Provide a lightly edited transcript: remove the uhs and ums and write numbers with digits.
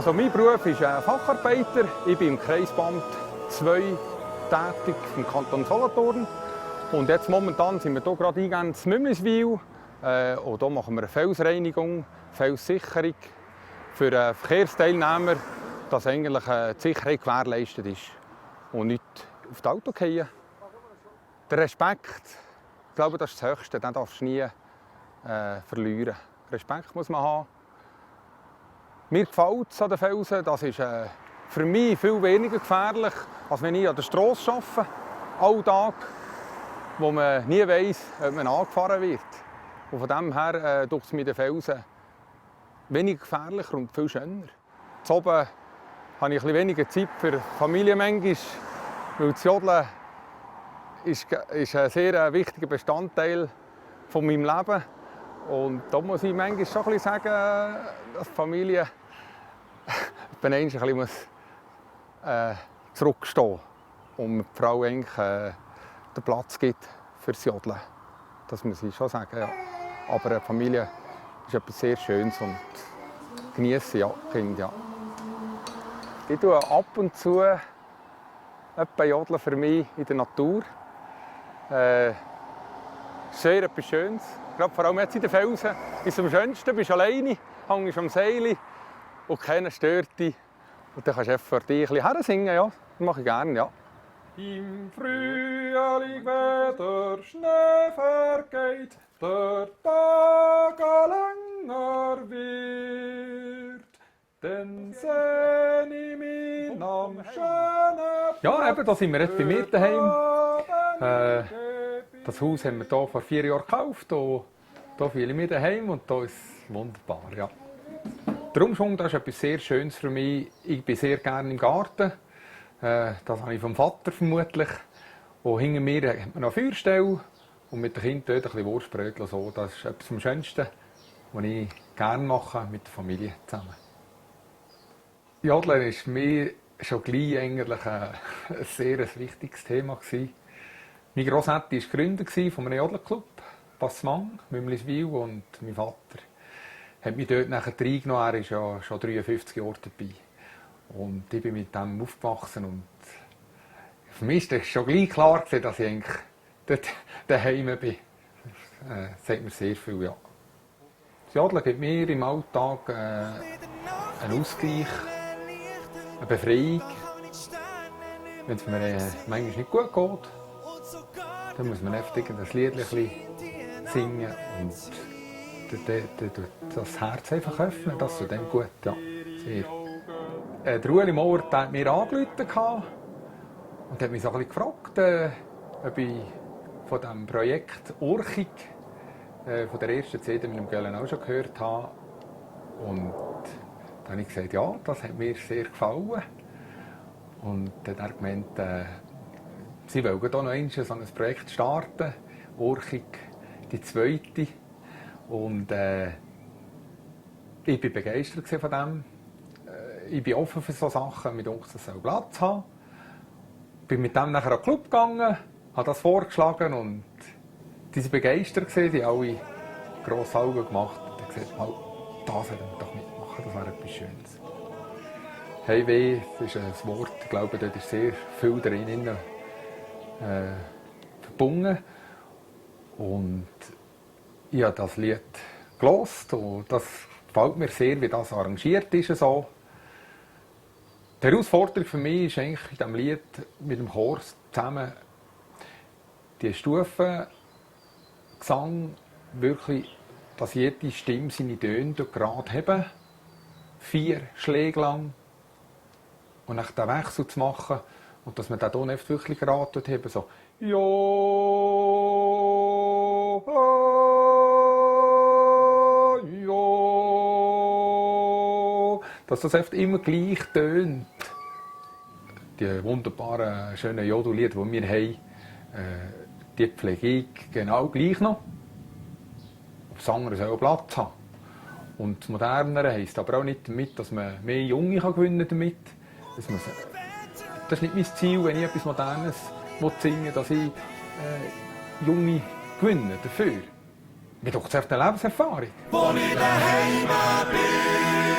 Also mein Beruf ist Facharbeiter. Ich bin im Kreisband 2 tätig im Kanton Solothurn. Und jetzt momentan sind wir hier gerade eingehend in Mümliswil. Und hier machen wir eine Felsreinigung, Felssicherung für Verkehrsteilnehmer, dass eigentlich die Sicherheit gewährleistet ist und nicht auf das Auto fallen. Der Respekt, ich glaube, das ist das Höchste, den darfst du nie verlieren. Respekt muss man haben. Mir gefällt es an den Felsen. Das ist für mich viel weniger gefährlich, als wenn ich an der Strasse arbeite, alltag, wo man nie weiss, ob man angefahren wird. Und von dem her tut es mit den Felsen weniger gefährlicher und viel schöner. Zu oben habe ich ein bisschen weniger Zeit für Familie manchmal, weil das Jodeln ist ein sehr wichtiger Bestandteil von meinem Leben. Und da muss ich manchmal schon ein bisschen sagen, dass die Familie ein bisschen zurückstehen muss und die Frau eigentlich den Platz gibt für das Jodeln. Das muss ich schon sagen, ja. Aber eine Familie ist etwas sehr Schönes und genieße ja, Kind, ja. Ich tue ab und zu etwas Jodeln für mich in der Natur. Sehr etwas Schönes. Gerade vor allem jetzt in den Felsen ist es am schönsten. Du bist alleine, hängst am Seil und keiner stört dich. Und dann kannst du einfach für dich ein bisschen singen, ja. Das mache ich gerne, ja. Im Frühling, wenn der Schnee vergeht, der Tag länger wird, dann seh ich mich am schönen. Ja, eben, da sind wir jetzt bei mir daheim. Das Haus haben wir hier vor 4 Jahren gekauft. Hier fühle ich mich daheim und hier ist es wunderbar. Ja. Der Umschwung, das ist etwas sehr Schönes für mich. Ich bin sehr gerne im Garten. Das habe ich vom Vater vermutlich. Und hinter mir hat man noch eine Feuerstelle. Und mit den Kindern dort ein bisschen Wurstbrötchen. So. Das ist etwas am Schönsten, was ich gerne mache mit der Familie zusammen. Jodeln war für mich schon gleich eigentlich ein sehr wichtiges Thema. Mein Grossvater war Gründer von einem Jodelclub, Passement, Mümliswil, und mein Vater hat mich dort nachher reingenommen. Er ist ja schon 53 Jahre dabei. Und ich bin mit dem aufgewachsen. Und für mich war es schon gleich klar, dass ich eigentlich dort daheim bin. Das sagt mir sehr viel, ja. Das Jodeln gibt mir im Alltag einen Ausgleich, eine Befreiung. Wenn es mir manchmal nicht gut geht, dann muss man einfach ein Lied singen und das Herz einfach öffnen. Das tut dem gut, ja. Sehr. Der Ueli Mauer hat mir angerufen und hat mich so ein bisschen gefragt, ob ich von diesem Projekt Orchig, von der ersten CD mit dem Göhlen auch schon gehört habe. Und dann habe ich gesagt, ja, das hat mir sehr gefallen. Und dann hat er gemeint, sie wollen hier noch einmal so ein Projekt starten, Orchig, die zweite. Und ich war begeistert von dem. Ich bin offen für solche Sachen, mit uns das soll Platz haben. Bin mit dem nachher an den Club gegangen, habe das vorgeschlagen und die waren begeistert, die haben alle grosse Augen gemacht und haben gesagt, mal, das sollten wir doch mitmachen, das wäre etwas Schönes. Hey weh, das ist ein Wort, ich glaube, dort ist sehr viel drin verbunden. Und ich habe das Lied gehört und das gefällt mir sehr, wie das arrangiert ist. So. Die Herausforderung für mich ist eigentlich in diesem Lied mit dem Chor zusammen die Stufengesang, wirklich, dass jede Stimme seine Töne gerade haben, 4 Schläge lang, und dann den Wechsel zu machen und dass man den Ton wirklich gerade haben, so «Jo, jo», dass das einfach immer gleich tönt. Die wunderbaren, schönen Jodellieder, die wir haben, die pflege ich genau gleich noch. Das andere soll Platz haben. Und das Modernere heisst aber auch nicht damit, dass man mehr Junge gewinnen kann. Das ist nicht mein Ziel, wenn ich etwas Modernes singen will, dass ich Junge gewinne dafür. Mir doch eine Lebenserfahrung. Wo ich daheim bin.